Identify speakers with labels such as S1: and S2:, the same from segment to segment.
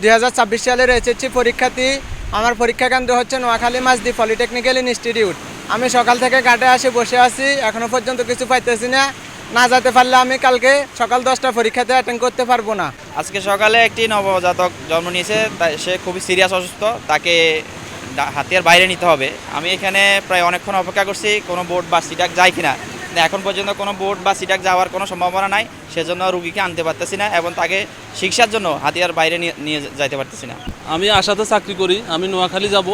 S1: 2026 সালের এইচএসসি পরীক্ষার্থী। আমার পরীক্ষা কেন্দ্র হচ্ছে নোয়াখালী মাঝদি পলিটেকনিক্যাল ইনস্টিটিউট। আমি সকাল থেকে ঘাটে আসে বসে আছি, এখনো পর্যন্ত কিছু পাইতেছি না। না যেতে পারলে আমি কালকে সকাল 10টা পরীক্ষাতে অ্যাটেন্ড করতে পারবো না।
S2: আজকে সকালে একটি নবজাতক জন্ম নিয়েছে, সে খুবই সিরিয়াস অসুস্থ, তাকে হাতিয়ার বাইরে নিতে হবে। আমি এখানে প্রায় অনেকক্ষণ অপেক্ষা করছি কোনো বোট বা সিটাক যায় কিনা। এখন পর্যন্ত কোনো বোট বা সিটাক যাওয়ার কোনো সম্ভাবনা নাই, সেজন্য রুগীকে আনতে পারতেছি না এবং তাকে চিকিৎসার জন্য হাতিয়ার বাইরে নিয়ে যাইতে পারতেছি না।
S3: আমি আশাতে চাকরি করি, আমি নোয়াখালী যাব।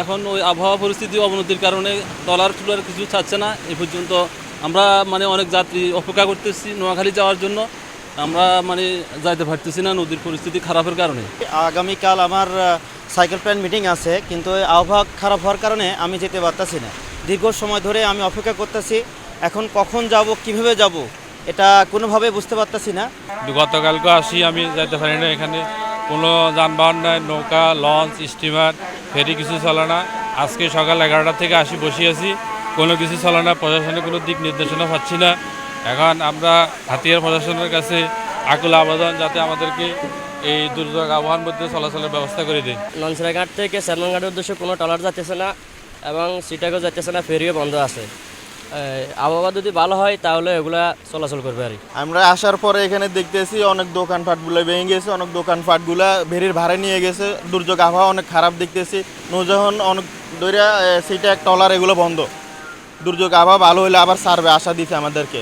S3: এখন ওই আবহাওয়া পরিস্থিতি অবনতির কারণে টলার কিছু ছাড়ছে না। এ পর্যন্ত আমরা অনেক যাত্রী অপেক্ষা করতেছি নোয়াখালী যাওয়ার জন্য, আমরা যাইতে পারতেছি না নদীর পরিস্থিতি খারাপের কারণে।
S4: আগামীকাল আমার সাইকেল প্ল্যান মিটিং আছে, কিন্তু আবহাওয়া খারাপ হওয়ার কারণে আমি যেতে পারতেছি না। দীর্ঘ সময় ধরে আমি অপেক্ষা করতেছি, এখন কখন যাব কিভাবে যাব এটা কোনোভাবে বুঝতে পারতেছি না।
S5: গতকালকে আসি, আমি যাইতে পারি না। এখানে কোনো যানবাহন নাই, নৌকা, লঞ্চ, স্টিমার, ফেরি কিছু চলে না। আজকে সকাল 11টা থেকে আসি বসে আছি, কোনো কিছু চলে না। প্রশাসনের কোনো দিক নির্দেশনা পাচ্ছি না। এখন আমরা হাতিয়ার প্রশাসনের কাছে আকুল আবেদন যাতে আমাদেরকে এই দুর্যোগ আবহাওয়ার মধ্যে চলাচলের ব্যবস্থা করে দেয়।
S6: ননসরাঘাট থেকে শ্যামনঘাটের উদ্দেশ্যে কোনো ট্রলার যাচ্ছে না এবং সিটাকেও যাচ্ছে না, ফেরিও বন্ধ আছে। আবহাওয়া যদি ভালো হয় তাহলে এগুলা চলাচল করবে আর।
S7: আমরা আসার পরে এখানে দেখতেছি অনেক দোকানপাটগুলো ভেঙে গেছে, অনেক দোকানপাটগুলা ভেরির ভাড়া নিয়ে গেছে। দুর্যোগ আবহাওয়া অনেক খারাপ দেখতেছি। নৌযান অনেক দৈরা সিটা ট্রলার এগুলো বন্ধ। দুর্যোগ আবহাওয়া ভালো হলে আবার ছাড়বে আশা দিচ্ছে আমাদেরকে।